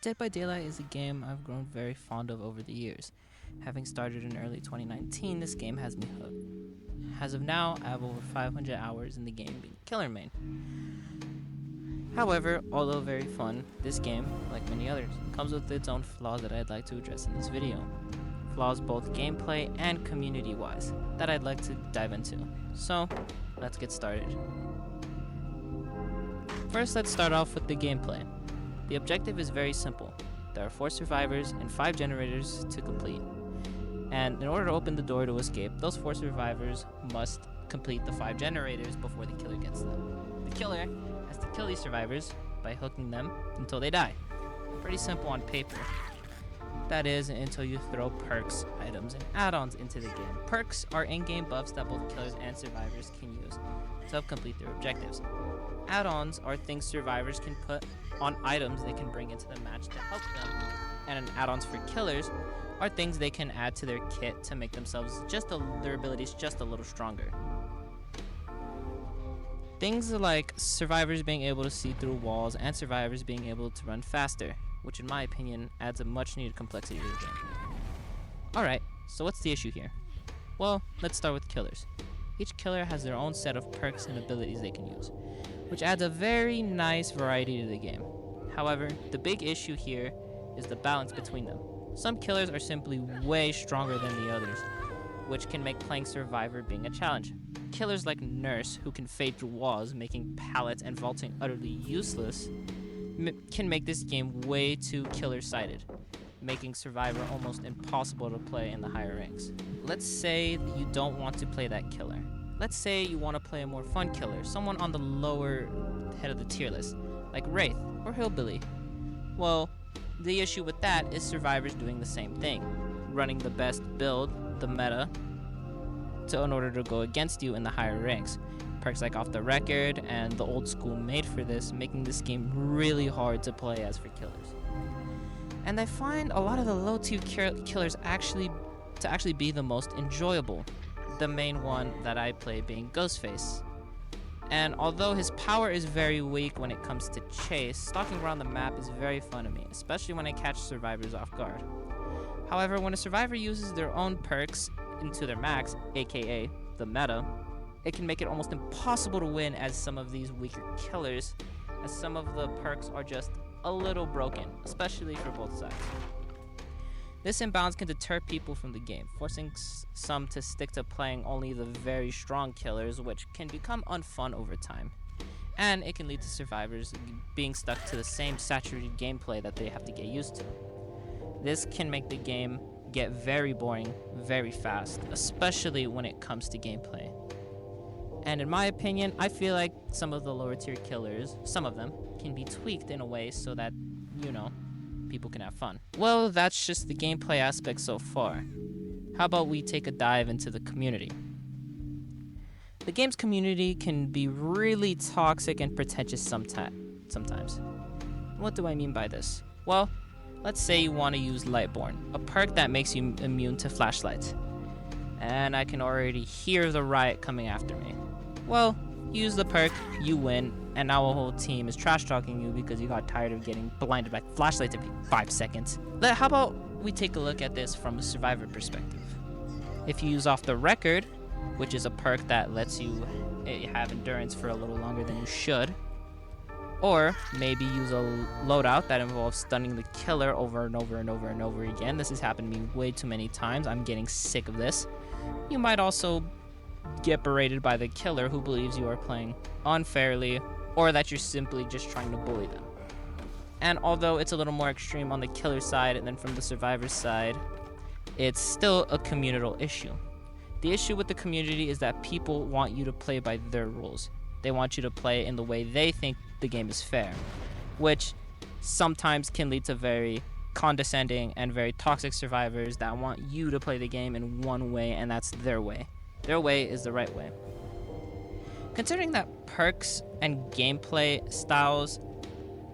Dead by Daylight is a game I've grown very fond of over the years. Having started in early 2019, this game has me hooked. As of now, I have over 500 hours in the game being Killer Main. However, although very fun, this game, like many others, comes with its own flaws that I'd like to address in this video. Flaws both gameplay and community-wise that I'd like to dive into. So, let's get started. First, let's start off with the gameplay. The objective is very simple. There are 4 survivors and 5 generators to complete. And in order to open the door to escape, those 4 survivors must complete the 5 generators before the killer gets them. The killer has to kill these survivors by hooking them until they die. Pretty simple on paper. That is, until you throw perks, items, and add-ons into the game. Perks are in-game buffs that both killers and survivors can use to help complete their objectives. Add-ons are things survivors can put on items they can bring into the match to help them. And add-ons for killers are things they can add to their kit to make themselves their abilities just a little stronger. Things like survivors being able to see through walls and survivors being able to run faster, which in my opinion adds a much needed complexity to the game. Alright, so what's the issue here? Well, let's start with killers. Each killer has their own set of perks and abilities they can use, which adds a very nice variety to the game. However, the big issue here is the balance between them. Some killers are simply way stronger than the others, which can make playing Survivor being a challenge. Killers like Nurse, who can fade through walls, making pallets and vaulting utterly useless, can make this game way too killer-sided, making Survivor almost impossible to play in the higher ranks. Let's say that you don't want to play that killer. Let's say you want to play a more fun killer, someone on the lower head of the tier list, like Wraith or Hillbilly. Well, the issue with that is survivors doing the same thing, running the best build, the meta, in order to go against you in the higher ranks. Perks like Off the Record and the old school made for this, making this game really hard to play as for killers. And I find a lot of the low tier killers actually be the most enjoyable. The main one that I play being Ghostface. And although his power is very weak when it comes to chase, stalking around the map is very fun to me, especially when I catch survivors off guard. However, when a survivor uses their own perks into their max, aka the meta, it can make it almost impossible to win as some of these weaker killers, as some of the perks are just a little broken, especially for both sides. This imbalance can deter people from the game, forcing some to stick to playing only the very strong killers, which can become unfun over time. And it can lead to survivors being stuck to the same saturated gameplay that they have to get used to. This can make the game get very boring very fast, especially when it comes to gameplay. And in my opinion, I feel like some of the lower tier killers, some of them, can be tweaked in a way so that, people can have fun. Well, that's just the gameplay aspect so far. How about we take a dive into the community? The game's community can be really toxic and pretentious sometimes. What do I mean by this? Well, let's say you want to use Lightborn, a perk that makes you immune to flashlights. And I can already hear the riot coming after me. Well, use the perk, you win, and now a whole team is trash-talking you because you got tired of getting blinded by flashlights every 5 seconds. How about we take a look at this from a survivor perspective? If you use Off the Record, which is a perk that lets you have endurance for a little longer than you should, or maybe use a loadout that involves stunning the killer over and over and over and over again. This has happened to me way too many times. I'm getting sick of this. You might also get berated by the killer who believes you are playing unfairly or that you're simply just trying to bully them. And although it's a little more extreme on the killer side than from the survivor's side, it's still a communal issue. The issue with the community is that people want you to play by their rules. They want you to play in the way they think the game is fair, which sometimes can lead to very condescending and very toxic survivors that want you to play the game in one way, and that's their way. Their way is the right way. Considering that perks and gameplay styles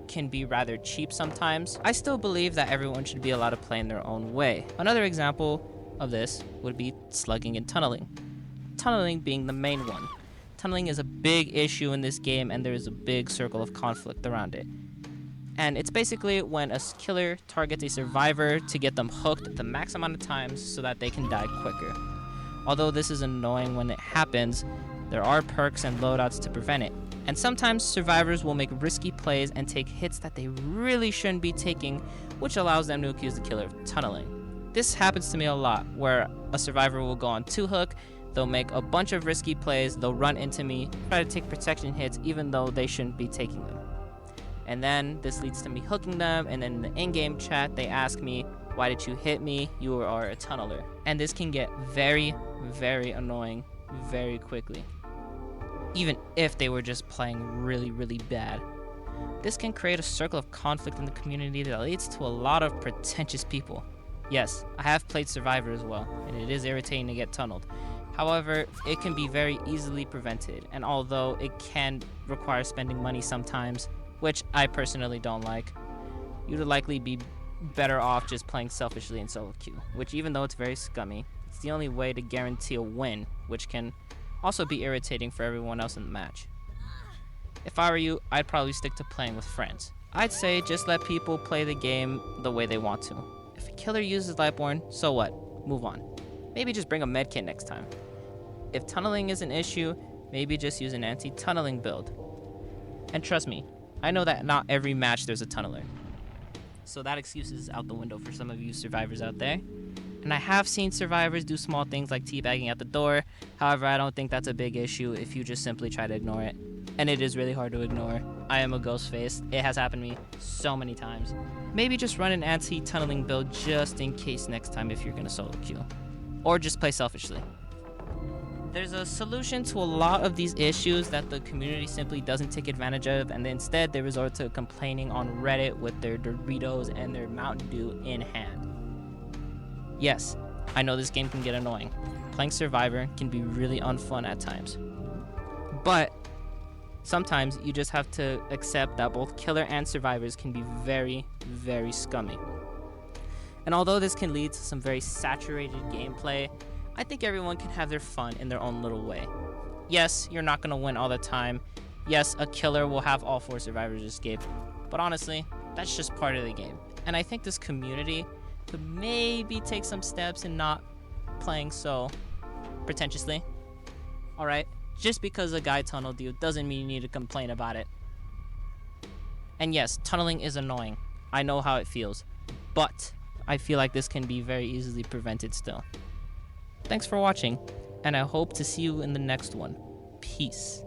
can be rather cheap sometimes, I still believe that everyone should be allowed to play in their own way. Another example of this would be slugging and tunneling. Tunneling being the main one. Tunneling is a big issue in this game, and there is a big circle of conflict around it. And it's basically when a killer targets a survivor to get them hooked the max amount of times so that they can die quicker. Although this is annoying when it happens, there are perks and loadouts to prevent it. And sometimes survivors will make risky plays and take hits that they really shouldn't be taking, which allows them to accuse the killer of tunneling. This happens to me a lot, where a survivor will go on 2Hook, they'll make a bunch of risky plays, they'll run into me, try to take protection hits even though they shouldn't be taking them. And then this leads to me hooking them, and then in the in-game chat they ask me, "Why did you hit me? You are a tunneler." And this can get very, very annoying very quickly, even if they were just playing really, really bad. This can create a circle of conflict in the community that leads to a lot of pretentious people. Yes, I have played Survivor as well, and it is irritating to get tunneled. However, it can be very easily prevented, and although it can require spending money sometimes, which I personally don't like, you'd likely be better off just playing selfishly in solo queue, which even though it's very scummy, it's the only way to guarantee a win, which can also be irritating for everyone else in the match. If I were you, I'd probably stick to playing with friends. I'd say just let people play the game the way they want to. If a killer uses Lightborn, so what? Move on. Maybe just bring a medkit next time. If tunneling is an issue, maybe just use an anti-tunneling build. And trust me, I know that not every match there's a tunneler, so that excuse is out the window for some of you survivors out there. And I have seen survivors do small things like teabagging at the door. However, I don't think that's a big issue if you just simply try to ignore it. And it is really hard to ignore. I am a ghost face. It has happened to me so many times. Maybe just run an anti-tunneling build just in case next time if you're gonna solo queue. Or just play selfishly. There's a solution to a lot of these issues that the community simply doesn't take advantage of, and instead they resort to complaining on Reddit with their Doritos and their Mountain Dew in hand. Yes, I know this game can get annoying. Playing Survivor can be really unfun at times. But sometimes you just have to accept that both killer and survivors can be very, very scummy. And although this can lead to some very saturated gameplay, I think everyone can have their fun in their own little way. Yes, you're not gonna win all the time. Yes, a killer will have all 4 survivors escape. But honestly, that's just part of the game. And I think this community could maybe take some steps in not playing so pretentiously. Alright? Just because a guy tunneled you doesn't mean you need to complain about it. And yes, tunneling is annoying. I know how it feels. But I feel like this can be very easily prevented still. Thanks for watching, and I hope to see you in the next one. Peace.